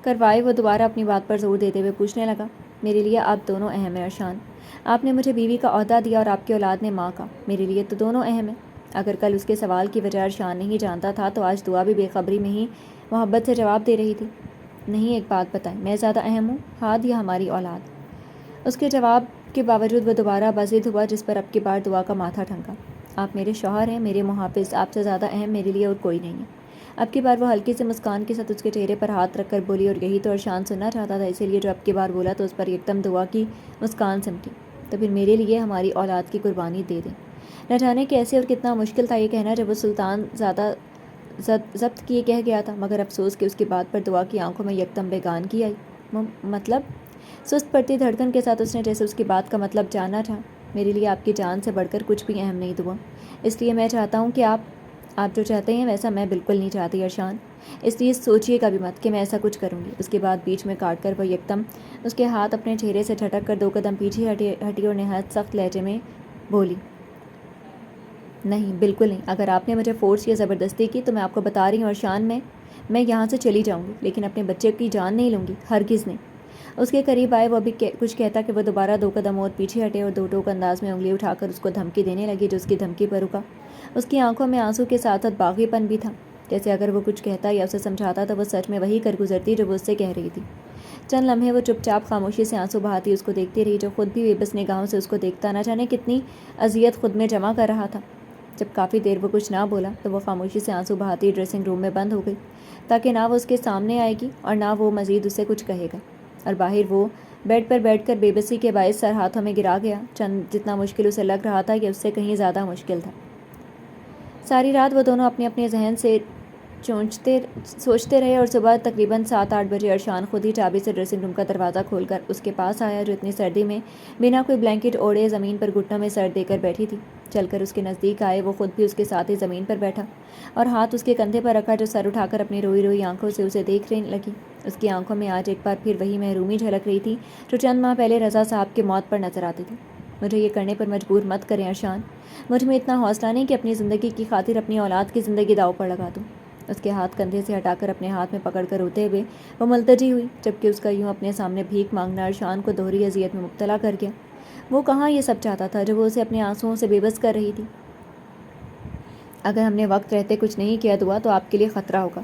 کروائے وہ دوبارہ اپنی بات پر زور دیتے ہوئے پوچھنے لگا۔ میرے لیے آپ دونوں اہم ہیں ارشان۔ آپ نے مجھے بیوی کا عہدہ دیا اور آپ کی اولاد نے ماں کا، میرے لیے تو دونوں اہم ہیں۔ اگر کل اس کے سوال کی وجہ ارشان نہیں جانتا تھا تو آج دعا بھی بے خبری میں ہی محبت سے جواب دے رہی تھی۔ نہیں، ایک بات بتائیں، میں زیادہ اہم ہوں، ہاتھ یا ہماری اولاد؟ اس کے جواب کے باوجود وہ دوبارہ بضد ہوا، جس پر اب کی بار دعا کا ماتھا ٹھنکا۔ آپ میرے شوہر ہیں، میرے محافظ، آپ سے زیادہ اہم میرے لیے اور کوئی نہیں ہے۔ اب کی بار وہ ہلکی سے مسکان کے ساتھ اس کے چہرے پر ہاتھ رکھ کر بولی، اور یہی تو ارشان سننا چاہتا تھا، اسی لیے جو اب کی بار بولا تو اس پر یکدم دعا کی مسکان سمٹی۔ تو پھر میرے لیے ہماری اولاد کی قربانی دے دیں۔ نہ جانے کیسے اور کتنا مشکل تھا یہ کہنا جب وہ سلطان زیادہ ضبط کیے کہہ گیا تھا، مگر افسوس کہ اس کی بات پر دعا کی آنکھوں میں یکدم بیگانگی آئی۔ مطلب؟ سست پڑتی دھڑکن کے ساتھ اس نے جیسے اس کی بات کا مطلب جاننا تھا۔ میرے لیے آپ کی جان سے بڑھ کر کچھ بھی اہم نہیں دعا، اس لیے میں چاہتا ہوں کہ آپ جو چاہتے ہیں ویسا میں بالکل نہیں چاہتی ارشان، اس لیے سوچیے کبھی مت کہ میں ایسا کچھ کروں گی۔ اس کے بعد بیچ میں کاٹ کر وہ یکدم اس کے ہاتھ اپنے چہرے سے جھٹک کر 2 قدم پیچھے ہٹی اور نہایت سخت لہجے میں بولی، نہیں بالکل نہیں، اگر آپ نے مجھے فورس یا زبردستی کی تو میں آپ کو بتا رہی ہوں ارشان، میں یہاں سے چلی جاؤں گی، لیکن اپنے بچے کی جان نہیں لوں گی، ہرگز نہیں۔ اس کے قریب آئے وہ ابھی کچھ کہتا کہ وہ دوبارہ 2 قدم اور پیچھے ہٹے اور 2 ٹوک انداز میں انگلی اٹھا کر اس کو دھمکی دینے لگی، جو اس کی دھمکی پر رکا۔ اس کی آنکھوں میں آنسو کے ساتھ باغی پن بھی تھا، جیسے اگر وہ کچھ کہتا یا اسے سمجھاتا تو وہ سچ میں وہی کر گزرتی جو وہ اس سے کہہ رہی تھی۔ چند لمحے وہ چپ چاپ خاموشی سے آنسو بہاتی اس کو دیکھتی رہی، جو خود بھی بے بس نگاہوں سے اس کو دیکھتا نہ جانے کتنی اذیت خود میں جمع کر رہا تھا۔ جب کافی دیر وہ کچھ نہ بولا تو وہ خاموشی سے آنسو بہاتی ڈریسنگ روم میں بند ہو گئی، تاکہ نہ وہ اس کے سامنے آئے گی اور نہ وہ مزید اسے کچھ کہے گا۔ اور باہر وہ بیڈ پر بیٹھ کر بے بسی کے باعث سر ہاتھوں میں گرا گیا، جتنا مشکل اسے لگ رہا تھا یہ اس سے کہیں زیادہ مشکل تھا۔ ساری رات وہ دونوں اپنے اپنے ذہن سے سوچتے رہے اور صبح تقریباً 7-8 بجے ارشان خود ہی چابی سے ڈریسنگ روم کا دروازہ کھول کر اس کے پاس آیا، جو اتنی سردی میں بنا کوئی بلینکٹ اوڑھے زمین پر گھٹنوں میں سر دے کر بیٹھی تھی۔ چل کر اس کے نزدیک آئے، وہ خود بھی اس کے ساتھ ہی زمین پر بیٹھا اور ہاتھ اس کے کندھے پر رکھا، جو سر اٹھا کر اپنی روئی روئی آنکھوں سے اسے دیکھنے لگی۔ اس کی آنکھوں میں آج ایک بار پھر وہی محرومی جھلک رہی تھی جو چند ماہ پہلے رضا صاحب کی موت پر نظر آتی تھی۔ مجھے یہ کرنے پر مجبور مت کریں ارشان، مجھ میں اتنا حوصلہ نہیں کہ اپنی زندگی کی خاطر اپنی اولاد کی زندگی داؤ پر لگا دوں۔ اس کے ہاتھ کندھے سے ہٹا کر اپنے ہاتھ میں پکڑ کر روتے ہوئے وہ ملتجی ہوئی، جبکہ اس کا یوں اپنے سامنے بھیک مانگنا ارشان کو دوہری اذیت میں مبتلا کر گیا۔ وہ کہاں یہ سب چاہتا تھا جو وہ اسے اپنے آنسوؤں سے بے بس کر رہی تھی؟ اگر ہم نے وقت رہتے کچھ نہیں کیا دعا تو آپ کے لیے خطرہ ہوگا،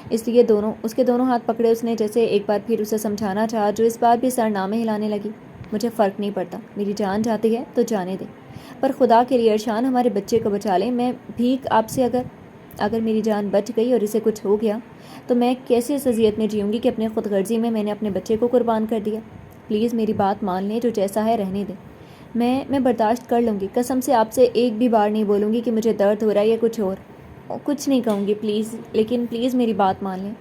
اس لیے اس کے دونوں ہاتھ پکڑے اس نے، جیسے ایک بار پھر اسے سمجھانا چاہا، جو اس بار بھی سر نامے ہلانے لگی۔ مجھے فرق نہیں پڑتا، میری جان جاتی ہے تو جانے دے، پر خدا کے لیے ارشان ہمارے بچے کو بچا لیں۔ میں بھیک آپ سے، اگر میری جان بچ گئی اور اسے کچھ ہو گیا تو میں کیسے اس اذیت میں جیوں گی کہ اپنے خود غرضی میں نے اپنے بچے کو قربان کر دیا؟ پلیز میری بات مان لیں، جو جیسا ہے رہنے دیں، میں برداشت کر لوں گی۔ قسم سے آپ سے ایک بھی بار نہیں بولوں گی کہ مجھے درد ہو رہا ہے یا کچھ اور، کچھ نہیں کہوں گی پلیز، لیکن پلیز میری بات مان لیں۔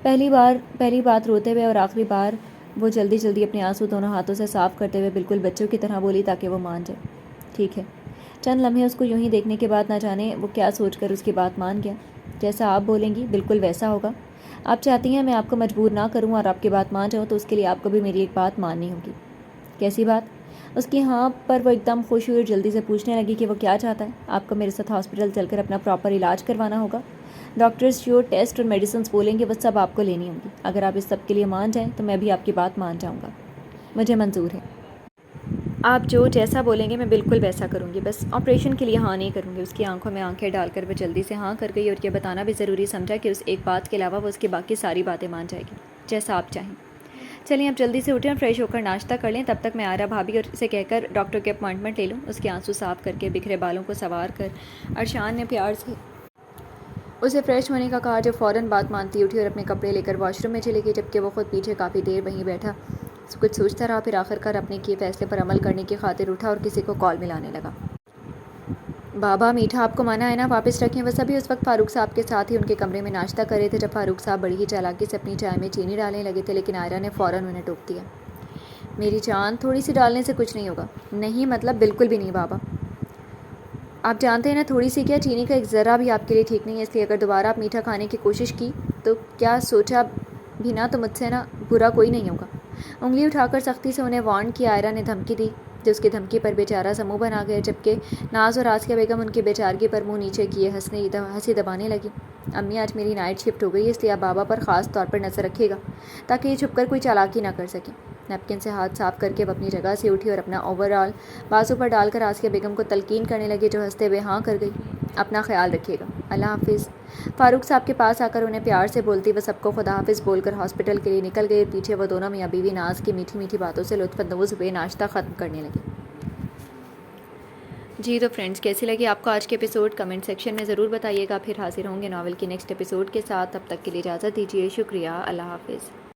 پہلی بات روتے ہوئے اور آخری بار وہ جلدی اپنے آنسو دونوں ہاتھوں سے صاف کرتے ہوئے بالکل بچوں کی طرح بولی تاکہ وہ مان جائے۔ ٹھیک ہے۔ چند لمحے اس کو یوں ہی دیکھنے کے بعد نہ جانے وہ کیا سوچ کر اس کی بات مان گیا۔ جیسا آپ بولیں گی بالکل ویسا ہوگا۔ آپ چاہتی ہیں میں آپ کو مجبور نہ کروں اور آپ کی بات مان جاؤں، تو اس کے لیے آپ کو بھی میری ایک بات ماننی ہوگی۔ کیسی بات؟ اس کی ہاں پر وہ ایک دم خوش ہوئی اور جلدی سے پوچھنے لگی کہ وہ کیا چاہتا ہے۔ آپ کو میرے ساتھ ہاسپٹل چل کر اپنا پراپر علاج کروانا ہوگا۔ ڈاکٹرز جو ٹیسٹ اور میڈیسنز بولیں گے وہ سب آپ کو لینی ہوں گی۔ اگر آپ اس سب کے لیے مان جائیں تو میں بھی آپ کی بات مان جاؤں گا، مجھے منظور ہے۔ آپ جیسا بولیں گے میں بالکل ویسا کروں گی، بس آپریشن کے لیے ہاں نہیں کروں گی۔ اس کی آنکھوں میں آنکھیں ڈال کر وہ جلدی سے ہاں کر گئی اور یہ بتانا بھی ضروری سمجھا کہ اس ایک بات کے علاوہ وہ اس کی باقی ساری باتیں مان جائے گی، جیسا آپ چاہیں۔ چلیں اب جلدی سے اٹھیں اور فریش ہو کر ناشتہ کر لیں، تب تک میں آرا بھابھی اور اسے کہہ کر ڈاکٹر کی اپوائنٹمنٹ لے لوں۔ اس کے آنسو صاف کر کے بکھرے بالوں کو سنوار کر ارشان نے پیار سے اسے فریش ہونے کا کہا، جو فوراً بات مانتی اٹھی اور اپنے کپڑے لے کر واش روم میں چلی گئی، جبکہ وہ خود پیچھے کافی دیر وہیں بیٹھا کچھ سوچتا رہا، پھر آخرکار اپنے کیے فیصلے پر عمل کرنے کی خاطر اٹھا اور کسی کو کال ملانے لگا۔ بابا میٹھا آپ کو منع ہے نا، واپس رکھیں۔ وہ سبھی اس وقت فاروق صاحب کے ساتھ ہی ان کے کمرے میں ناشتہ کر رہے تھے، جب فاروق صاحب بڑی ہی چالاکی سے اپنی چائے میں چینی ڈالنے لگے تھے، لیکن عائرہ نے فوراً انہیں ٹوک دیا۔ میری جان، تھوڑی سی ڈالنے سے کچھ نہیں ہوگا۔ نہیں مطلب بالکل بھی نہیں بابا، آپ جانتے ہیں نا تھوڑی سی کیا، چینی کا ایک ذرہ بھی آپ کے لیے ٹھیک نہیں ہے، اس لیے اگر دوبارہ آپ میٹھا کھانے کی کوشش کی تو کیا سوچا بھی نا، تو مجھ سے نا برا کوئی نہیں ہوگا۔ انگلی اٹھا کر سختی سے انہیں وارن کیا۔ عائرہ نے دھمکی دی، جو اس کی دھمکی پر بیچارہ سا منہ بنا گیا، جبکہ ناز اور آسیہ بیگم ان کی بیچارگی پر منہ نیچے کیے ہنسی دبانے لگی۔ امی آج میری نائٹ شفٹ ہو گئی ہے، اس لیے آپ بابا پر خاص طور پر نظر رکھیے گا تاکہ یہ چھپ کر کوئی چالاکی نہ کر سکیں۔ نیپکن سے ہاتھ صاف کر کے وہ اپنی جگہ سے اٹھی اور اپنا اوور آل بازو پر ڈال کر آسیہ بیگم کو تلقین کرنے لگی، جو ہنستے ہوئے ہاں کر گئی۔ اپنا خیال رکھیے گا، اللہ حافظ۔ فاروق صاحب کے پاس آ کر انہیں پیار سے بولتی وہ سب کو خدا حافظ بول کر ہاسپٹل کے لیے نکل گئی، اور پیچھے وہ دونوں میاں بیوی ناز کی میٹھی میٹھی باتوں سے لطف اندوز ہوئے ناشتہ ختم کرنے لگے۔ جی تو فرینڈز، کیسی لگی آپ کو آج کے ایپیسوڈ؟ کمنٹ سیکشن میں ضرور بتائیے گا۔ پھر حاضر ہوں گے ناول کے نیکسٹ ایپیسوڈ کے ساتھ، تب تک کے لیے اجازت دیجیے، شکریہ، اللہ حافظ۔